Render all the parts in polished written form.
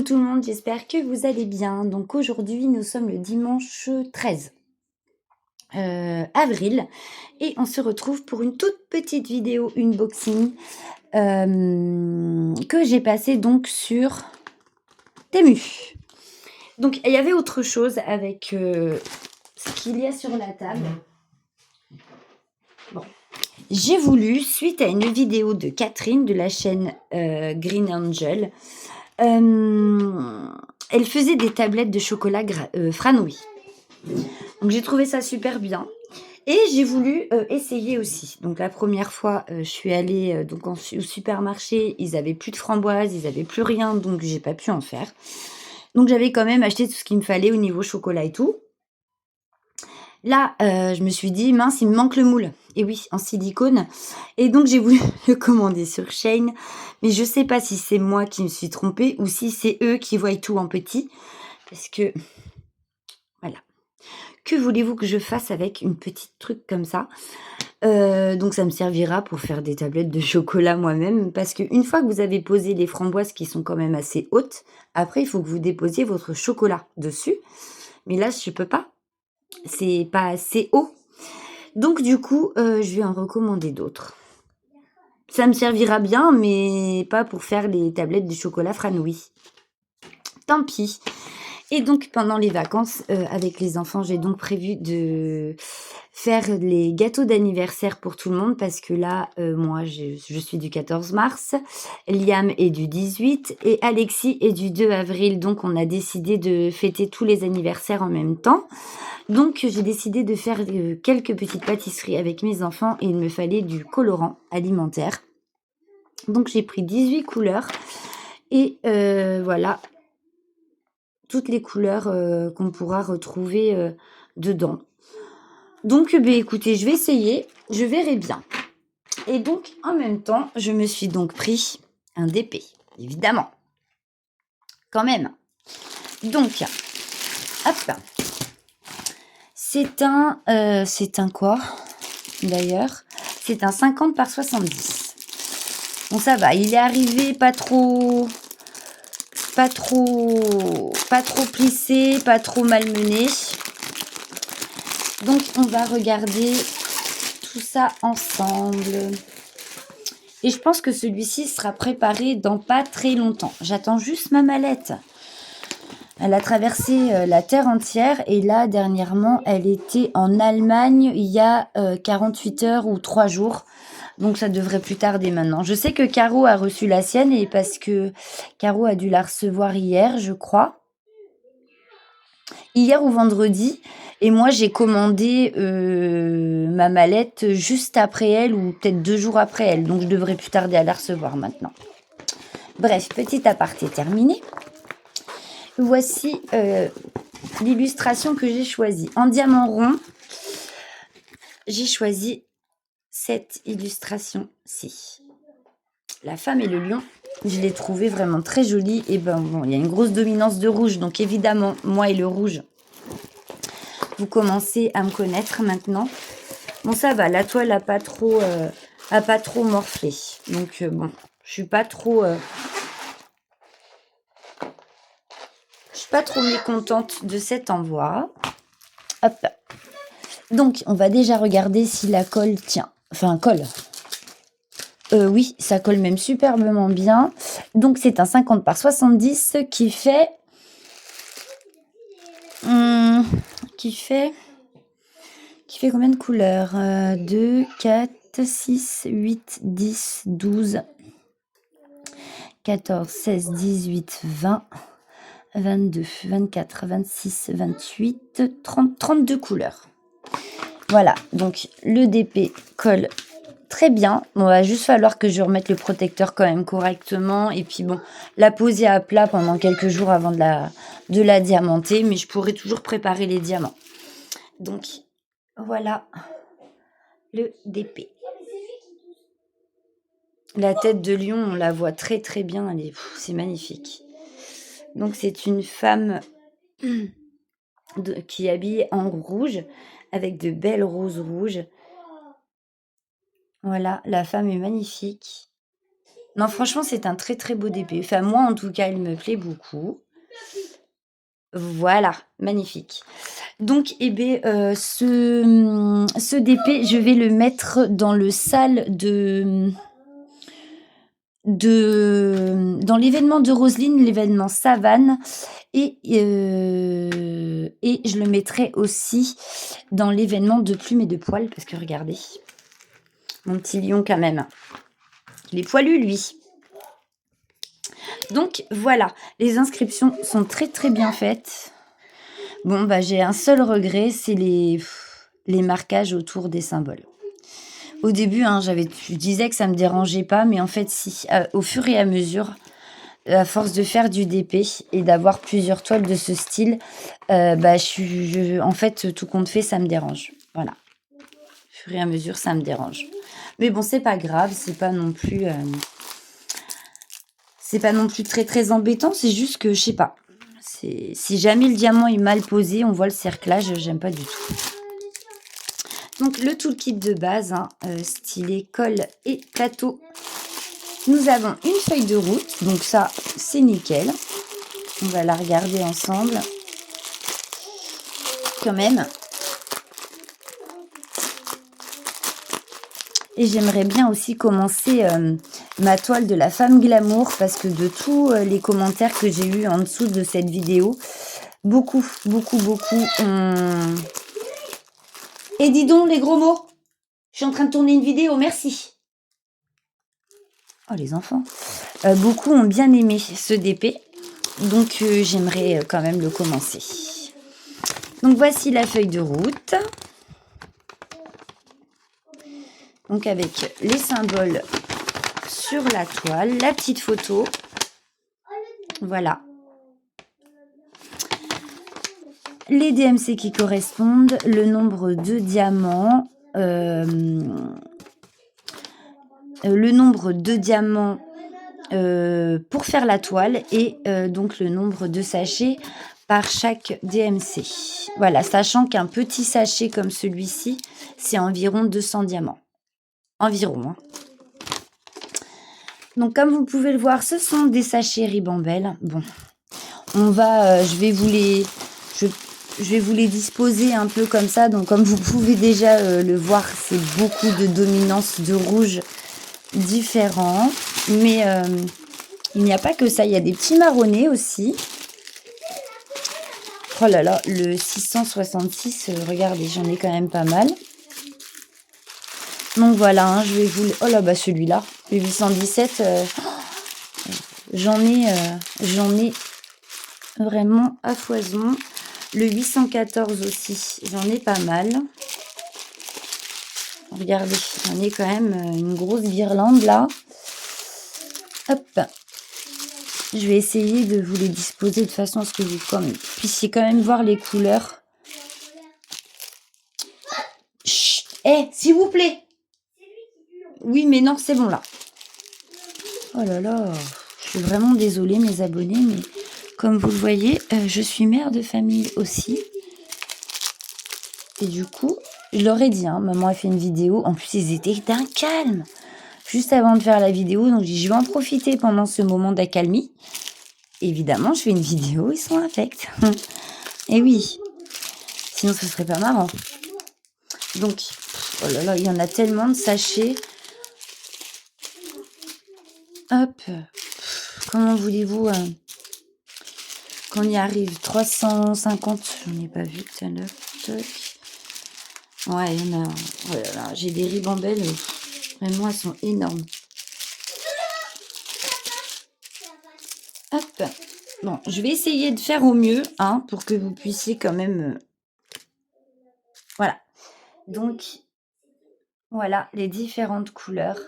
Coucou tout le monde, j'espère que vous allez bien. Donc aujourd'hui, nous sommes le dimanche 13 avril et on se retrouve pour une toute petite vidéo unboxing que j'ai passée donc sur Temu. Donc il y avait autre chose avec ce qu'il y a sur la table. Bon. J'ai voulu, suite à une vidéo de Catherine de la chaîne Green Angel, elle faisait des tablettes de chocolat Franouille. Donc j'ai trouvé ça super bien. Et j'ai voulu essayer aussi. Donc la première fois, je suis allée donc au supermarché, ils avaient plus de framboises, ils avaient plus rien, donc j'ai pas pu en faire. Donc j'avais quand même acheté tout ce qu'il me fallait au niveau chocolat et tout. Là, je me suis dit: «Mince, il me manque le moule» et oui, en silicone et donc j'ai voulu le commander sur Shein, mais je sais pas si c'est moi qui me suis trompée ou si c'est eux qui voient tout en petit parce que voilà. Que voulez-vous que je fasse avec une petite truc comme ça? Donc ça me servira pour faire des tablettes de chocolat moi-même parce qu'une fois que vous avez posé les framboises qui sont quand même assez hautes, après il faut que vous déposiez votre chocolat dessus. Mais là, je peux pas, c'est pas assez haut. Donc du coup, je vais en recommander d'autres. Ça me servira bien, mais pas pour faire les tablettes de chocolat Franouille. Tant pis. Et donc pendant les vacances, avec les enfants, j'ai donc prévu de faire les gâteaux d'anniversaire pour tout le monde parce que là, moi je suis du 14 mars, Liam est du 18 et Alexis est du 2 avril. Donc on a décidé de fêter tous les anniversaires en même temps. Donc j'ai décidé de faire, quelques petites pâtisseries avec mes enfants et il me fallait du colorant alimentaire. Donc j'ai pris 18 couleurs et voilà toutes les couleurs qu'on pourra retrouver dedans. Donc, écoutez, je vais essayer, je verrai bien. Et donc, en même temps, je me suis donc pris un DP, évidemment. Quand même. Donc, hop. C'est un quoi, d'ailleurs? C'est un 50 par 70. Bon, ça va, il est arrivé pas trop plissé, pas trop malmené. Donc on va regarder tout ça ensemble. Et je pense que celui-ci sera préparé dans pas très longtemps. J'attends juste ma mallette. Elle a traversé la terre entière et là dernièrement elle était en Allemagne il y a 48 heures ou 3 jours. Donc ça devrait plus tarder maintenant. Je sais que Caro a reçu la sienne et parce que Caro a dû la recevoir hier, je crois. Hier ou vendredi. Et moi, j'ai commandé ma mallette juste après elle ou peut-être 2 jours après elle. Donc je devrais plus tarder à la recevoir maintenant. Bref, petit aparté terminé. Voici l'illustration que j'ai choisie. En diamant rond, j'ai choisi cette illustration-ci. La femme et le lion, je l'ai trouvée vraiment très jolie. Et ben bon, il y a une grosse dominance de rouge, donc évidemment, moi et le rouge, vous commencez à me connaître maintenant. Bon, ça va, la toile a pas trop morflé. Donc bon, je suis pas trop mécontente de cet envoi. Hop. Donc, on va déjà regarder si la colle tient. Enfin, colle. Oui, ça colle même superbement bien. Donc, c'est un 50 par 70 qui fait... qui fait combien de couleurs 2, 4, 6, 8, 10, 12, 14, 16, 18, 20, 22, 24, 26, 28, 30, 32 couleurs. Voilà, donc le DP colle très bien. Bon, va juste falloir que je remette le protecteur quand même correctement. Et puis bon, la poser à plat pendant quelques jours avant de la diamanter. Mais je pourrais toujours préparer les diamants. Donc, voilà le DP. La tête de lion, on la voit très très bien. C'est magnifique. Donc, c'est une femme qui est habillée en rouge avec de belles roses rouges. Voilà, la femme est magnifique. Non, franchement, c'est un très, très beau DP. Enfin, moi, en tout cas, il me plaît beaucoup. Voilà, magnifique. Donc, eh beh, ce DP, je vais le mettre dans le salle dans l'événement de Roselyne, l'événement Savane et je le mettrai aussi dans l'événement de Plumes et de Poils parce que regardez, mon petit lion quand même, il est poilu lui. Donc voilà, les inscriptions sont très, très bien faites. Bon, bah, j'ai un seul regret, c'est les marquages autour des symboles. Au début, hein, je disais que ça me dérangeait pas, mais en fait si, au fur et à mesure, à force de faire du DP et d'avoir plusieurs toiles de ce style, bah, en fait, tout compte fait, ça me dérange. Voilà. Au fur et à mesure, ça me dérange. Mais bon, c'est pas grave, c'est pas non plus très, très embêtant, c'est juste que je sais pas. Si jamais le diamant est mal posé, on voit le cerclage, j'aime pas du tout. Donc le toolkit de base, hein, stylet, colle et plateau. Nous avons une feuille de route, donc ça c'est nickel. On va la regarder ensemble. Quand même. Et j'aimerais bien aussi commencer ma toile de la femme glamour parce que de tous les commentaires que j'ai eu en dessous de cette vidéo, beaucoup ont... Et dis donc les gros mots, je suis en train de tourner une vidéo, merci. Oh les enfants. Beaucoup ont bien aimé ce DP, donc j'aimerais quand même le commencer. Donc voici la feuille de route. Donc avec les symboles sur la toile, la petite photo. Voilà. Les DMC qui correspondent, le nombre de diamants, pour faire la toile et donc le nombre de sachets par chaque DMC. Voilà, sachant qu'un petit sachet comme celui-ci, c'est environ 200 diamants. Environ. Hein. Donc comme vous pouvez le voir, ce sont des sachets Ribambelle. Bon, je vais vous les disposer un peu comme ça. Donc comme vous pouvez déjà le voir, c'est beaucoup de dominance de rouge différents. Mais il n'y a pas que ça, il y a des petits marronnés aussi. Oh là là, le 666, regardez, j'en ai quand même pas mal. Donc voilà, hein, je vais vous... Oh là, bah celui-là, le 817, j'en ai vraiment à foison. Le 814 aussi, j'en ai pas mal. Regardez, j'en ai quand même une grosse guirlande là. Hop. Je vais essayer de vous les disposer de façon à ce que vous puissiez quand même voir les couleurs. Chut, s'il vous plaît. Oui, mais non, c'est bon là. Oh là là, je suis vraiment désolée mes abonnés, mais comme vous le voyez, je suis mère de famille aussi. Et du coup, je leur ai dit, hein, maman a fait une vidéo. En plus, ils étaient d'un calme. Juste avant de faire la vidéo, donc je vais en profiter pendant ce moment d'accalmie. Évidemment, je fais une vidéo, ils sont infects. Et oui, sinon ce serait pas marrant. Donc, oh là là, il y en a tellement de sachets. Hop, comment voulez-vous qu'on y arrive? 350, j'en ai pas vu tout à l'heure. Ouais, il y en a. Oh là là, j'ai des ribambelles, vraiment, elles sont énormes. Hop, bon, je vais essayer de faire au mieux, hein, pour que vous puissiez quand même... Voilà. Donc, voilà les différentes couleurs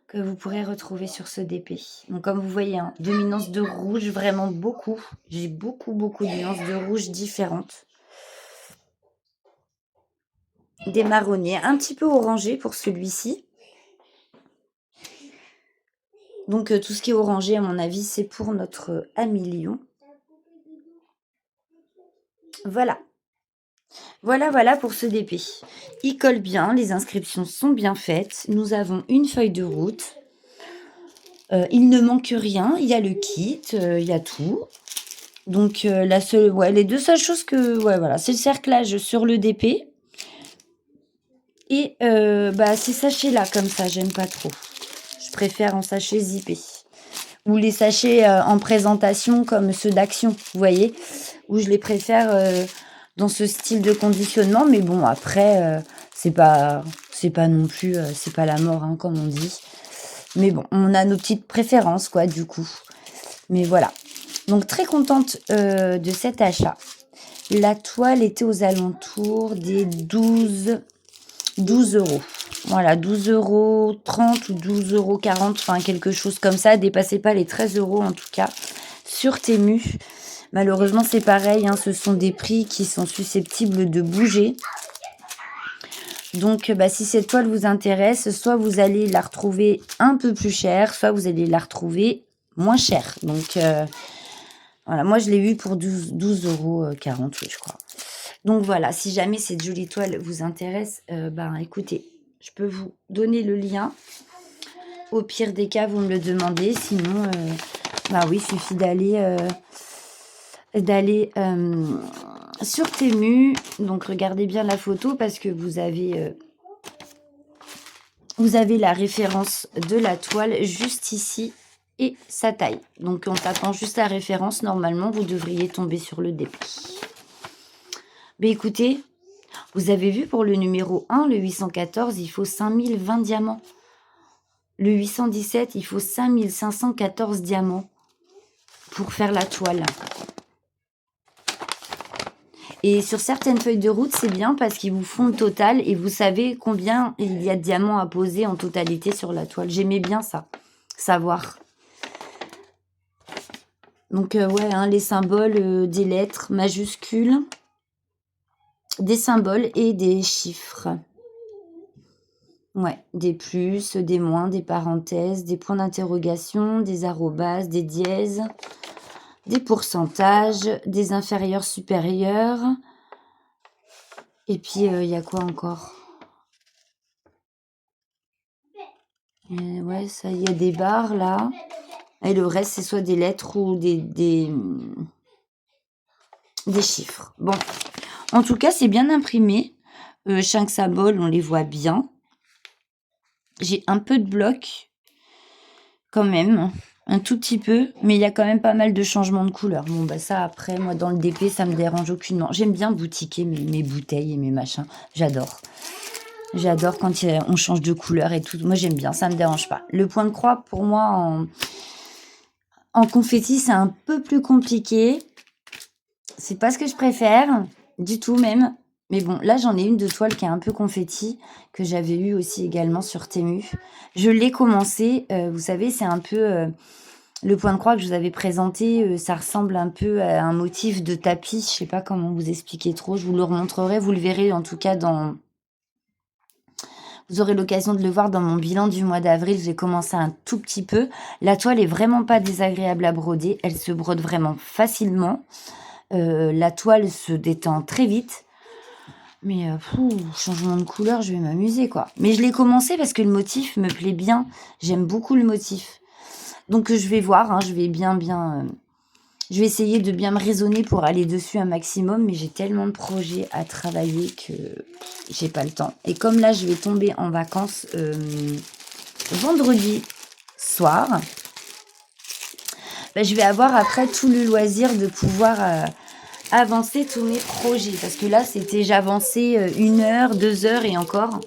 que vous pourrez retrouver sur ce DP. Donc, comme vous voyez, hein, dominance de rouge, vraiment beaucoup. J'ai beaucoup de nuances de rouge différentes. Des marronnés, un petit peu orangé pour celui-ci. Donc, tout ce qui est orangé, à mon avis, c'est pour notre ami lion. Voilà. Voilà pour ce DP. Il colle bien, les inscriptions sont bien faites. Nous avons une feuille de route. Il ne manque rien, il y a le kit, il y a tout. Donc la seule les 2 seules choses que voilà, c'est le cerclage sur le DP et ces sachets-là comme ça, j'aime pas trop. Je préfère en sachet zippé ou les sachets, en présentation comme ceux d'Action, vous voyez? Où je les préfère, dans ce style de conditionnement mais bon après, c'est pas non plus, c'est pas la mort, hein, comme on dit. Mais bon, on a nos petites préférences quoi, du coup. Mais voilà. Donc très contente, de cet achat. La toile était aux alentours des 12 €. Voilà, 12,30 € ou 12,40 €, enfin quelque chose comme ça. Dépassez pas les 13 € en tout cas, sur Temu. Malheureusement, c'est pareil, hein, ce sont des prix qui sont susceptibles de bouger. Donc, si cette toile vous intéresse, soit vous allez la retrouver un peu plus chère, soit vous allez la retrouver moins chère. Donc, voilà, moi je l'ai vue pour 12,40 €, oui, je crois. Donc voilà, si jamais cette jolie toile vous intéresse, écoutez, je peux vous donner le lien. Au pire des cas, vous me le demandez. Sinon, oui, il suffit d'aller sur Temu. Donc regardez bien la photo parce que vous avez la référence de la toile juste ici et sa taille. Donc en tapant juste la référence, normalement, vous devriez tomber sur le dépli. Écoutez, vous avez vu pour le numéro 1, le 814, il faut 5020 diamants. Le 817, il faut 5514 diamants pour faire la toile. Et sur certaines feuilles de route, c'est bien parce qu'ils vous font le total et vous savez combien il y a de diamants à poser en totalité sur la toile. J'aimais bien ça, savoir. Donc les symboles, des lettres majuscules, des symboles et des chiffres. Ouais, des plus, des moins, des parenthèses, des points d'interrogation, des arrobas, des dièses, des pourcentages, des inférieurs supérieurs. Et puis, il y a quoi encore? Ouais, ça, il y a des barres là. Et le reste, c'est soit des lettres ou des chiffres. Bon, en tout cas, c'est bien imprimé. Chaque symbole, on les voit bien. J'ai un peu de bloc, quand même, un tout petit peu, mais il y a quand même pas mal de changements de couleur. Bon, ça, après, moi, dans le DP, ça me dérange aucunement. J'aime bien boutiquer mes bouteilles et mes machins. J'adore. J'adore quand on change de couleur et tout. Moi, j'aime bien, ça me dérange pas. Le point de croix, pour moi, en confetti, c'est un peu plus compliqué. C'est pas ce que je préfère, du tout même. Mais bon, là, j'en ai une de toile qui est un peu confetti, que j'avais eu aussi également sur Temu. Je l'ai commencé, vous savez, c'est un peu le point de croix que je vous avais présenté, ça ressemble un peu à un motif de tapis. Je sais pas comment vous expliquer trop, je vous le remontrerai, vous le verrez en tout cas vous aurez l'occasion de le voir dans mon bilan du mois d'avril. J'ai commencé un tout petit peu. La toile est vraiment pas désagréable à broder. Elle se brode vraiment facilement. La toile se détend très vite. Mais changement de couleur, je vais m'amuser quoi. Mais je l'ai commencé parce que le motif me plaît bien. J'aime beaucoup le motif. Donc je vais voir, hein, je vais je vais essayer de bien me raisonner pour aller dessus un maximum, mais j'ai tellement de projets à travailler que j'ai pas le temps. Et comme là, je vais tomber en vacances vendredi soir, je vais avoir après tout le loisir de pouvoir avancer tous mes projets. Parce que là, c'était j'avançais 1 heure, 2 heures et encore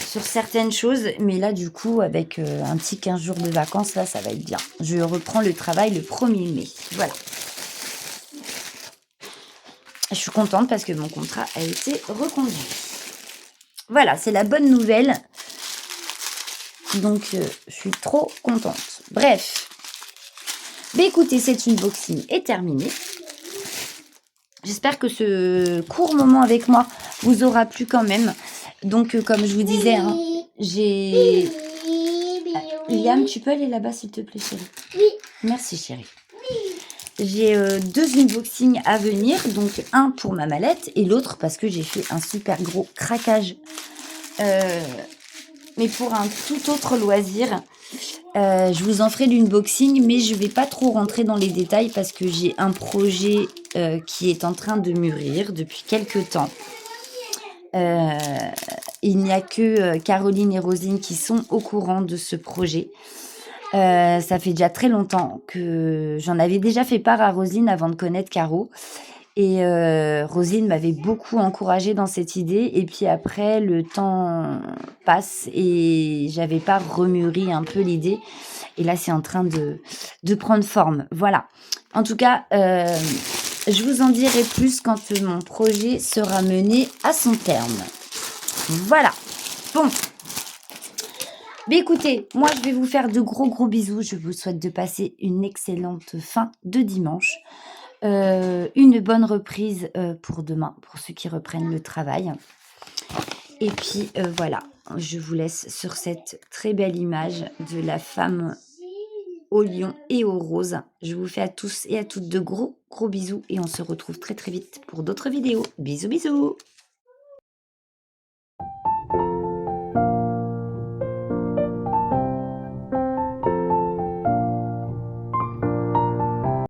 sur certaines choses. Mais là, du coup, avec un petit 15 jours de vacances, là, ça va être bien. Je reprends le travail le 1er mai. Voilà. Je suis contente parce que mon contrat a été reconduit. Voilà, c'est la bonne nouvelle. Donc, je suis trop contente. Bref. Écoutez, cette unboxing est terminée. J'espère que ce court moment avec moi vous aura plu quand même. Donc, comme je vous disais, hein, j'ai... Liam, tu peux aller là-bas, s'il te plaît, chérie? Oui. Merci, chérie. J'ai 2 unboxings à venir. Donc, un pour ma mallette et l'autre parce que j'ai fait un super gros craquage. Mais pour un tout autre loisir. Je vous en ferai l'unboxing, mais je vais pas trop rentrer dans les détails parce que j'ai un projet, qui est en train de mûrir depuis quelque temps. Heu, il n'y a que, Caroline et Rosine qui sont au courant de ce projet. Ça fait déjà très longtemps que j'en avais déjà fait part à Rosine avant de connaître Caro et Rosine m'avait beaucoup encouragée dans cette idée et puis après le temps passe et j'avais pas remûri un peu l'idée et là c'est en train de prendre forme. Voilà. En tout cas, je vous en dirai plus quand, mon projet sera mené à son terme. Voilà. Bon. Mais écoutez, moi je vais vous faire de gros bisous. Je vous souhaite de passer une excellente fin de dimanche. Une bonne reprise, pour demain, pour ceux qui reprennent le travail. Et puis, voilà, je vous laisse sur cette très belle image de la femme au lion et au rose. Je vous fais à tous et à toutes de gros bisous et on se retrouve très vite pour d'autres vidéos. Bisous bisous!